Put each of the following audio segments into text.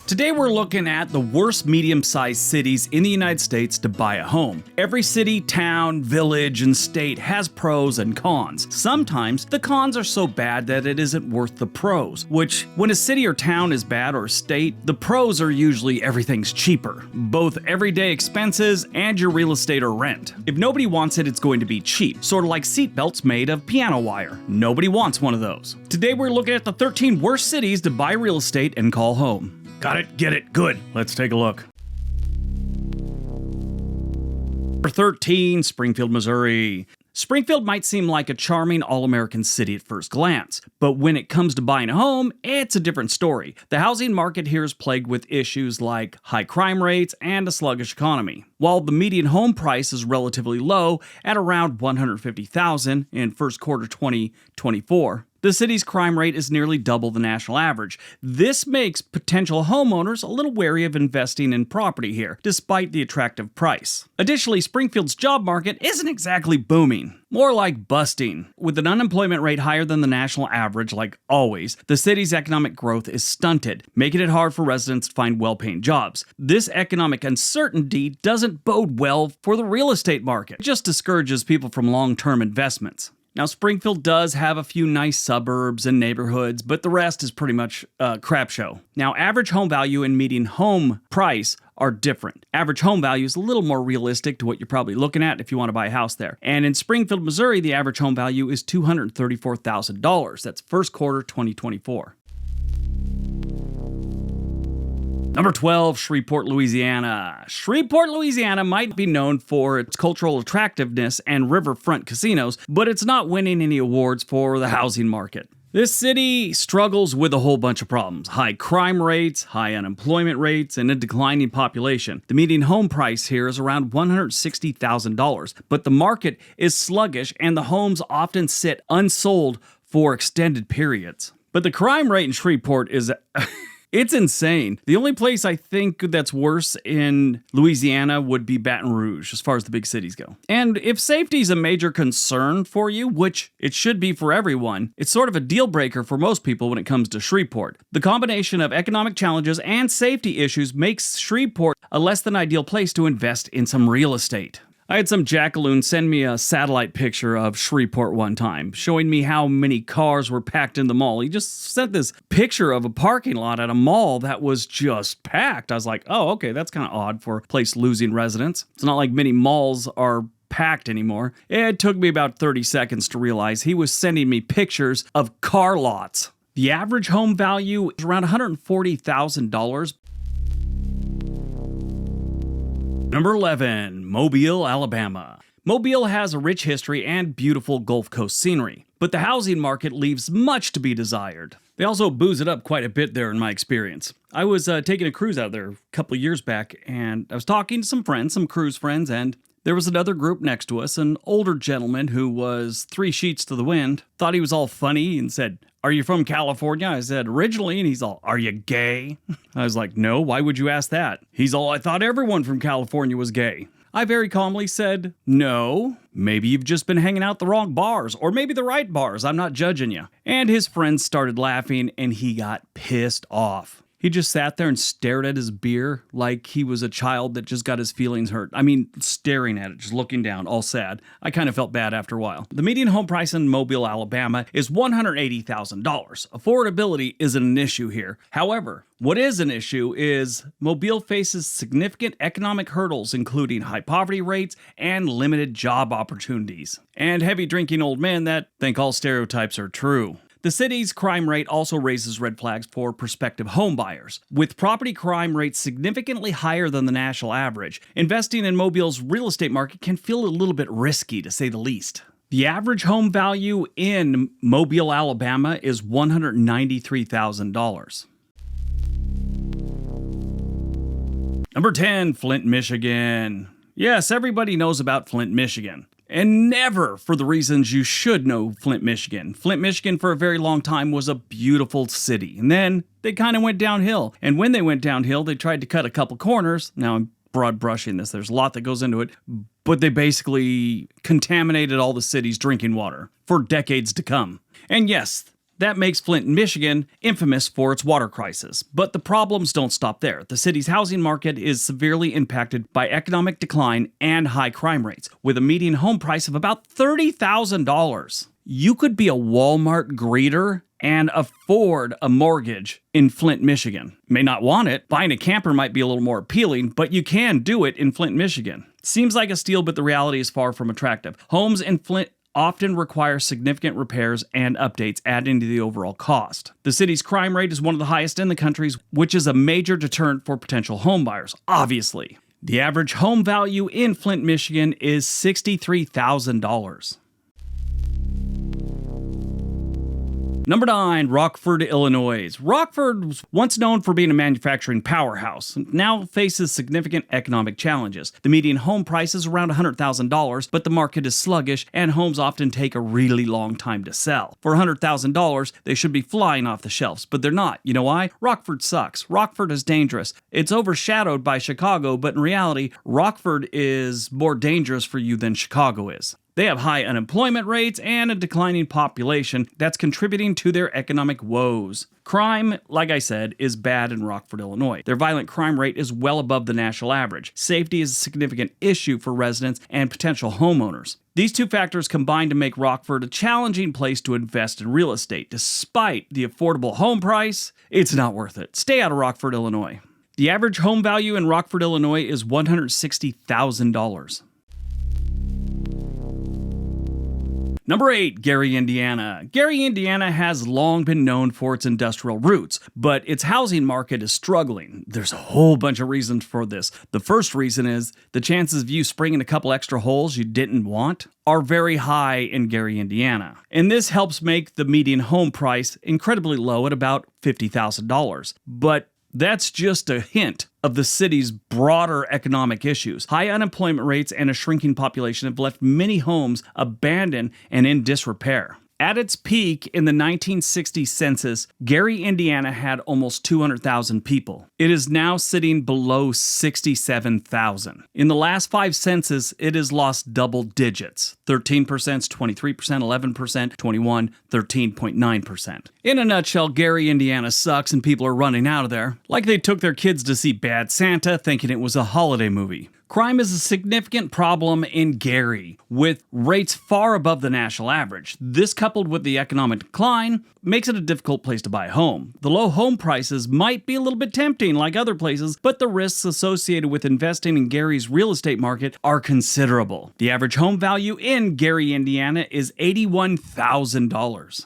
Today we're looking at the worst medium-sized cities in the United States to buy a home. Every city, town, village, and state has pros and cons. Sometimes the cons are so bad that it isn't worth the pros, which when a city or town is bad or state, the pros are usually everything's cheaper, both everyday expenses and your real estate or rent. If nobody wants it, it's going to be cheap, sort of like seatbelts made of piano wire. Nobody wants one of those. Today we're looking at the 13 worst cities to buy real estate and call home. Got it? Get it? Good. Let's take a look. Number 13, Springfield, Missouri. Springfield might seem like a charming all-American city at first glance, but when it comes to buying a home, it's a different story. The housing market here is plagued with issues like high crime rates and a sluggish economy. While the median home price is relatively low at around $150,000 in first quarter 2024, the city's crime rate is nearly double the national average. This makes potential homeowners a little wary of investing in property here, despite the attractive price. Additionally, Springfield's job market isn't exactly booming, more like busting. With an unemployment rate higher than the national average, like always, the city's economic growth is stunted, making it hard for residents to find well-paying jobs. This economic uncertainty doesn't bode well for the real estate market. It just discourages people from long-term investments. Now, Springfield does have a few nice suburbs and neighborhoods, but the rest is pretty much a crap show. Now, average home value and median home price are different. Average home value is a little more realistic to what you're probably looking at if you want to buy a house there. And in Springfield, Missouri, the average home value is $234,000. That's first quarter 2024. Number 12, Shreveport, Louisiana. Shreveport, Louisiana might be known for its cultural attractiveness and riverfront casinos, but it's not winning any awards for the housing market. This city struggles with a whole bunch of problems. High crime rates, high unemployment rates, and a declining population. The median home price here is around $160,000, but the market is sluggish and the homes often sit unsold for extended periods. But the crime rate in Shreveport is... It's insane. The only place I think that's worse in Louisiana would be Baton Rouge, as far as the big cities go. And if safety is a major concern for you, which it should be for everyone, it's sort of a deal breaker for most people when it comes to Shreveport. The combination of economic challenges and safety issues makes Shreveport a less than ideal place to invest in some real estate. I had some jackaloon send me a satellite picture of Shreveport one time, showing me how many cars were packed in the mall. He just sent this picture of a parking lot at a mall that was just packed. I was like, oh, okay, that's kind of odd for a place losing residents. It's not like many malls are packed anymore. It took me about 30 seconds to realize he was sending me pictures of car lots. The average home value is around $140,000. Number 11, Mobile, Alabama. Mobile has a rich history and beautiful Gulf Coast scenery, but the housing market leaves much to be desired. They also booze it up quite a bit there in my experience. I was taking a cruise out there a couple of years back, and I was talking to some friends, some cruise friends, and there was another group next to us, an older gentleman who was 3 sheets to the wind, thought he was all funny and said, "Are you from California?" I said, "Originally." And he's all, "Are you gay?" I was like, "No, why would you ask that?" He's all, "I thought everyone from California was gay." I very calmly said, "No, maybe you've just been hanging out the wrong bars, or maybe the right bars. I'm not judging you." And his friends started laughing, and he got pissed off. He just sat there and stared at his beer like he was a child that just got his feelings hurt. I mean, staring at it, just looking down, all sad. I kind of felt bad after a while. The median home price in Mobile, Alabama is $180,000. Affordability isn't an issue here. However, what is an issue is Mobile faces significant economic hurdles, including high poverty rates and limited job opportunities. And heavy drinking old men that think all stereotypes are true. The city's crime rate also raises red flags for prospective homebuyers. With property crime rates significantly higher than the national average, investing in Mobile's real estate market can feel a little bit risky, to say the least. The average home value in Mobile, Alabama is $193,000. Number 10, Flint, Michigan. Yes, everybody knows about Flint, Michigan. And never for the reasons you should know Flint, Michigan. Flint, Michigan for a very long time was a beautiful city. And then they kind of went downhill. And when they went downhill, they tried to cut a couple corners. Now I'm broad brushing this. There's a lot that goes into it. But they basically contaminated all the city's drinking water for decades to come. And yes, That makes Flint, Michigan infamous for its water crisis. But the problems don't stop there. The city's housing market is severely impacted by economic decline and high crime rates, with a median home price of about $30,000. You could be a Walmart greeter and afford a mortgage in Flint, Michigan. May not want it. Buying a camper might be a little more appealing, but you can do it in Flint, Michigan. Seems like a steal, but the reality is far from attractive. Homes in Flint often require significant repairs and updates, adding to the overall cost. The city's crime rate is one of the highest in the country, which is a major deterrent for potential homebuyers, obviously. The average home value in Flint, Michigan is $63,000. Number 9, Rockford, Illinois. Rockford was once known for being a manufacturing powerhouse, now faces significant economic challenges. The median home price is around $100,000, but the market is sluggish and homes often take a really long time to sell. For $100,000, they should be flying off the shelves, but they're not. You know why? Rockford sucks. Rockford is dangerous. It's overshadowed by Chicago, but in reality, Rockford is more dangerous for you than Chicago is. They have high unemployment rates and a declining population that's contributing to their economic woes. Crime, like I said, is bad in Rockford, Illinois. Their violent crime rate is well above the national average. Safety is a significant issue for residents and potential homeowners. These two factors combine to make Rockford a challenging place to invest in real estate. Despite the affordable home price, it's not worth it. Stay out of Rockford, Illinois. The average home value in Rockford, Illinois is $160,000. Number 8, Gary, Indiana. Gary, Indiana has long been known for its industrial roots, but its housing market is struggling. There's a whole bunch of reasons for this. The first reason is the chances of you springing a couple extra holes you didn't want are very high in Gary, Indiana. And this helps make the median home price incredibly low at about $50,000. But that's just a hint of the city's broader economic issues. High unemployment rates and a shrinking population have left many homes abandoned and in disrepair. At its peak in the 1960 census, Gary, Indiana had almost 200,000 people. It is now sitting below 67,000. In the last 5 census, it has lost double digits. 13%, 23%, 11%, 21%, 13.9%. In a nutshell, Gary, Indiana sucks and people are running out of there. Like they took their kids to see Bad Santa thinking it was a holiday movie. Crime is a significant problem in Gary, with rates far above the national average. This, coupled with the economic decline, makes it a difficult place to buy a home. The low home prices might be a little bit tempting like other places, but the risks associated with investing in Gary's real estate market are considerable. The average home value in Gary, Indiana is $81,000.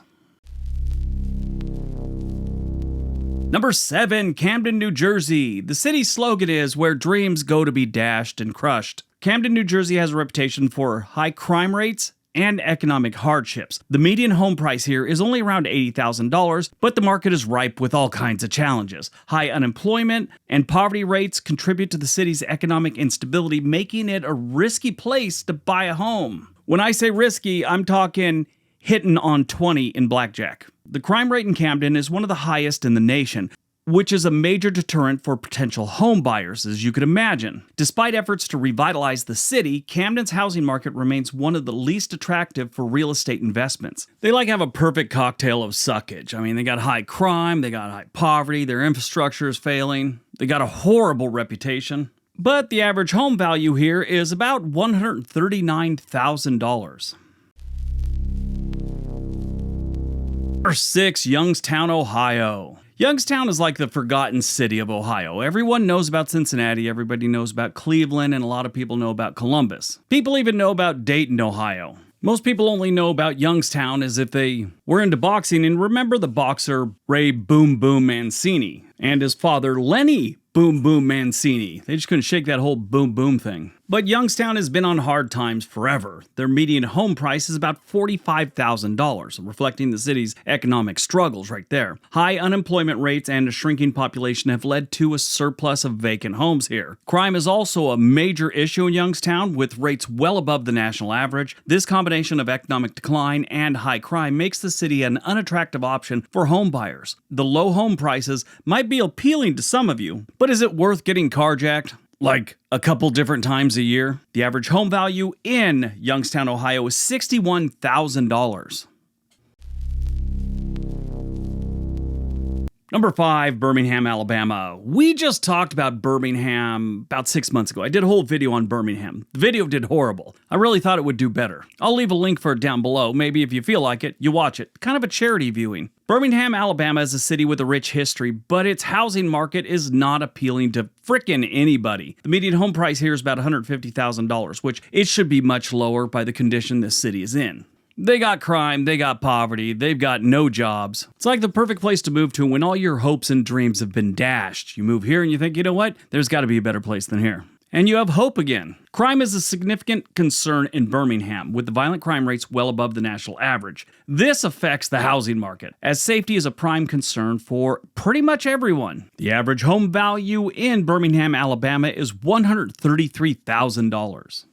Number 7, Camden, New Jersey. The city's slogan is, "Where dreams go to be dashed and crushed." Camden, New Jersey has a reputation for high crime rates and economic hardships. The median home price here is only around $80,000, but the market is ripe with all kinds of challenges. High unemployment and poverty rates contribute to the city's economic instability, making it a risky place to buy a home. When I say risky, I'm talking hitting on 20 in blackjack. The crime rate in Camden is one of the highest in the nation, which is a major deterrent for potential home buyers, as you could imagine. Despite efforts to revitalize the city, Camden's housing market remains one of the least attractive for real estate investments. They have a perfect cocktail of suckage. I mean, they got high crime, they got high poverty, their infrastructure is failing, they got a horrible reputation. But the average home value here is about $139,000. Number 6, Youngstown, Ohio. Youngstown is like the forgotten city of Ohio. Everyone knows about Cincinnati, everybody knows about Cleveland, and a lot of people know about Columbus. People even know about Dayton, Ohio. Most people only know about Youngstown as if they were into boxing and remember the boxer Ray Boom Boom Mancini and his father Lenny Boom Boom Mancini. They just couldn't shake that whole boom boom thing. But Youngstown has been on hard times forever. Their median home price is about $45,000, reflecting the city's economic struggles right there. High unemployment rates and a shrinking population have led to a surplus of vacant homes here. Crime is also a major issue in Youngstown, with rates well above the national average. This combination of economic decline and high crime makes the city an unattractive option for home buyers. The low home prices might be appealing to some of you, but is it worth getting carjacked? Like a couple different times a year? The average home value in Youngstown, Ohio is $61,000. Number 5, Birmingham, Alabama. We just talked about Birmingham about 6 months ago. I did a whole video on Birmingham. The video did horrible. I really thought it would do better. I'll leave a link for it down below. Maybe if you feel like it, you watch it. Kind of a charity viewing. Birmingham, Alabama is a city with a rich history, but its housing market is not appealing to frickin' anybody. The median home price here is about $150,000, which it should be much lower by the condition this city is in. They got crime, they got poverty, they've got no jobs. It's like the perfect place to move to when all your hopes and dreams have been dashed. You move here and you think, you know what? There's got to be a better place than here. And you have hope again. Crime is a significant concern in Birmingham, with the violent crime rates well above the national average. This affects the housing market, as safety is a prime concern for pretty much everyone. The average home value in Birmingham, Alabama is $133,000.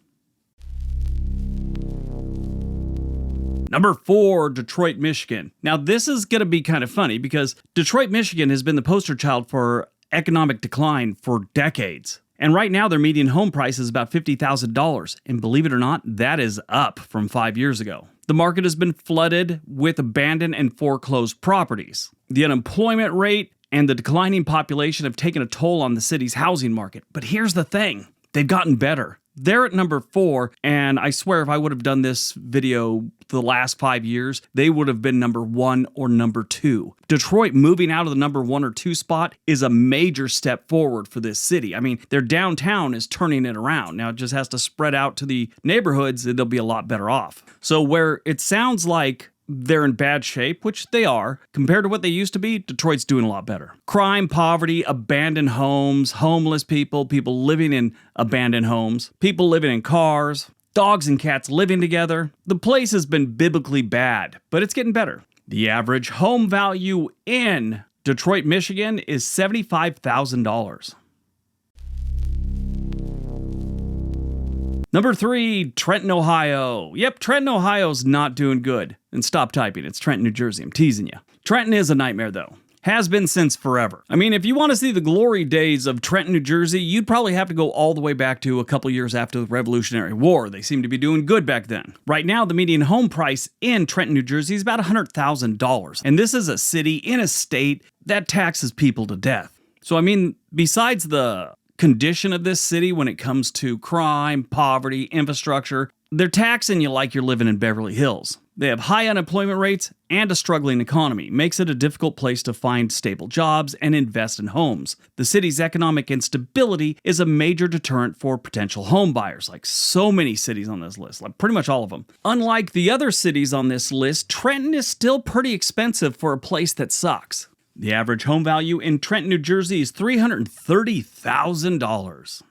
Number 4, Detroit, Michigan. Now this is going to be kind of funny because Detroit, Michigan has been the poster child for economic decline for decades. And right now their median home price is about $50,000. And believe it or not, that is up from 5 years ago. The market has been flooded with abandoned and foreclosed properties. The unemployment rate and the declining population have taken a toll on the city's housing market. But here's the thing, they've gotten better. They're at number 4, and I swear if I would have done this video the last 5 years, they would have been number 1 or number 2. Detroit moving out of the number 1 or 2 spot is a major step forward for this city. I mean, their downtown is turning it around. Now it just has to spread out to the neighborhoods and they'll be a lot better off. So where it sounds like they're in bad shape, which they are, compared to what they used to be, Detroit's doing a lot better. Crime, poverty, abandoned homes, homeless people, people living in abandoned homes, people living in cars, dogs and cats living together. The place has been biblically bad, but it's getting better. The average home value in Detroit, Michigan is $75,000. Number 3, Trenton, Ohio. Yep, Trenton, Ohio's not doing good. And stop typing, it's Trenton, New Jersey. I'm teasing you. Trenton is a nightmare, though. Has been since forever. I mean, if you want to see the glory days of Trenton, New Jersey, you'd probably have to go all the way back to a couple years after the Revolutionary War. They seemed to be doing good back then. Right now, the median home price in Trenton, New Jersey is about $100,000. And this is a city in a state that taxes people to death. So, I mean, besides the condition of this city when it comes to crime, poverty, infrastructure, they're taxing you like you're living in Beverly Hills. They have high unemployment rates and a struggling economy. Makes it a difficult place to find stable jobs and invest in homes. The city's economic instability is a major deterrent for potential home buyers, like so many cities on this list, like pretty much all of them. Unlike the other cities on this list, Trenton is still pretty expensive for a place that sucks. The average home value in Trenton, New Jersey is $330,000.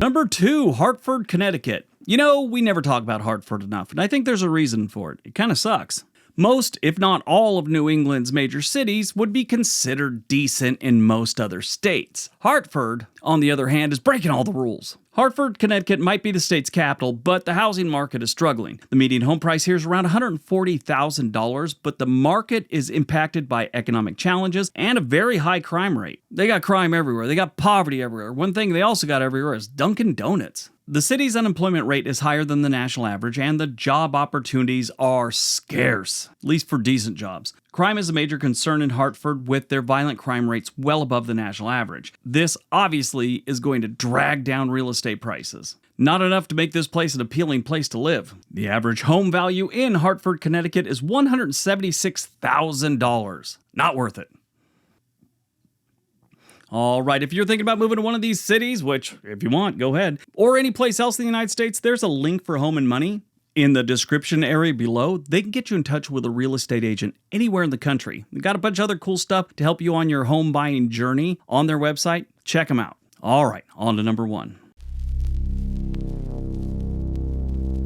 Number 2, Hartford, Connecticut. You know, we never talk about Hartford enough, and I think there's a reason for it. It kind of sucks. Most, if not all, of New England's major cities would be considered decent in most other states. Hartford, on the other hand, is breaking all the rules. Hartford, Connecticut might be the state's capital, but the housing market is struggling. The median home price here is around $140,000, but the market is impacted by economic challenges and a very high crime rate. They got crime everywhere. They got poverty everywhere. One thing they also got everywhere is Dunkin' Donuts. The city's unemployment rate is higher than the national average, and the job opportunities are scarce, at least for decent jobs. Crime is a major concern in Hartford, with their violent crime rates well above the national average. This obviously is going to drag down real estate prices. Not enough to make this place an appealing place to live. The average home value in Hartford, Connecticut is $176,000. Not worth it. All right, if you're thinking about moving to one of these cities, which, if you want, go ahead, or any place else in the United States, there's a link for Home and Money in the description area below. They can get you in touch with a real estate agent anywhere in the country. They've got a bunch of other cool stuff to help you on your home buying journey on their website. Check them out. All right, on to number 1.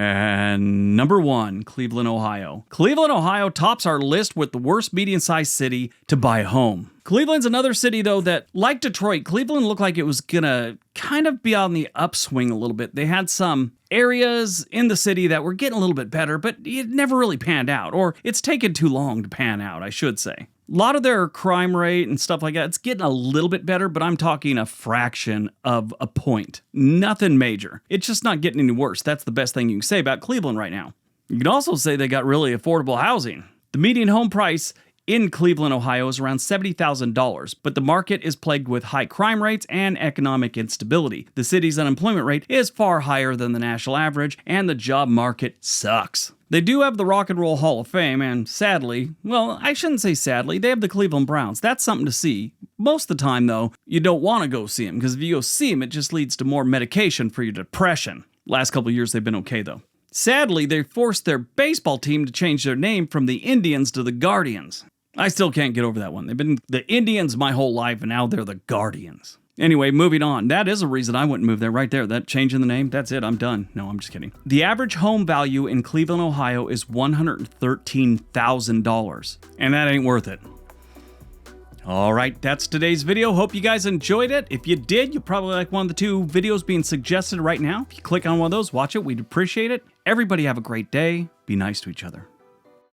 And number 1, Cleveland, Ohio. Cleveland, Ohio tops our list with the worst median-sized city to buy a home. Cleveland's another city, though, that, like Detroit, Cleveland looked like it was gonna kind of be on the upswing a little bit. They had some areas in the city that were getting a little bit better, but it never really panned out, or it's taken too long to pan out, I should say. A lot of their crime rate and stuff like that, it's getting a little bit better, but I'm talking a fraction of a point. Nothing major. It's just not getting any worse. That's the best thing you can say about Cleveland right now. You can also say they got really affordable housing. The median home price in Cleveland, Ohio is around $70,000, but the market is plagued with high crime rates and economic instability. The city's unemployment rate is far higher than the national average, and the job market sucks. They do have the Rock and Roll Hall of Fame, and sadly, well, I shouldn't say sadly, they have the Cleveland Browns. That's something to see. Most of the time, though, you don't want to go see them, because if you go see them, it just leads to more medication for your depression. Last couple of years, they've been okay, though. Sadly, they forced their baseball team to change their name from the Indians to the Guardians. I still can't get over that one. They've been the Indians my whole life, and now they're the Guardians. Anyway, moving on. That is a reason I wouldn't move there right there. That change in the name, that's it. I'm done. No, I'm just kidding. The average home value in Cleveland, Ohio is $113,000, and that ain't worth it. All right, that's today's video. Hope you guys enjoyed it. If you did, you'll probably like one of the two videos being suggested right now. If you click on one of those, watch it. We'd appreciate it. Everybody have a great day. Be nice to each other.